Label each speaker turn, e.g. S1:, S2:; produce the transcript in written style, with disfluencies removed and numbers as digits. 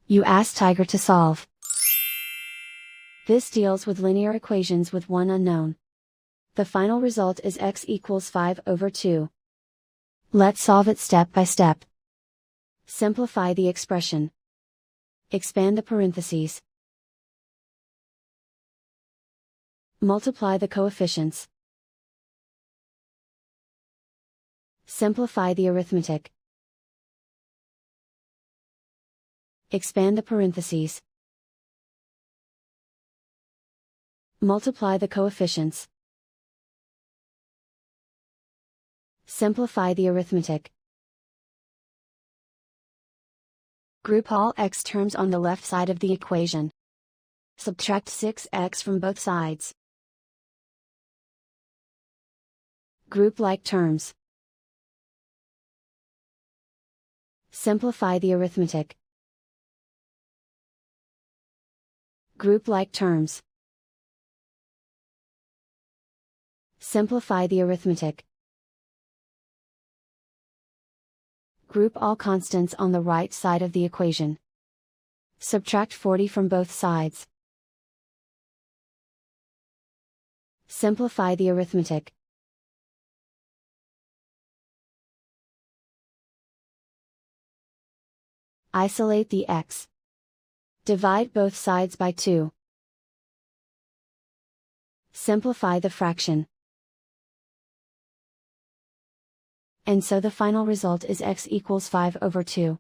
S1: You ask Tiger to solve. This deals with linear equations with one unknown. The final result is x equals 5/2. Let's solve it step by step. Simplify the expression. Expand the parentheses. Multiply the coefficients. Simplify the arithmetic. Expand the parentheses. Multiply the coefficients. Simplify the arithmetic. Group all x terms on the left side of the equation. Subtract 6x from both sides. Group like terms. Simplify the arithmetic. Group like terms. Simplify the arithmetic. Group all constants on the right side of the equation. Subtract 40 from both sides. Simplify the arithmetic. Isolate the x. Divide both sides by 2. Simplify the fraction. And so the final result is x equals 5/2.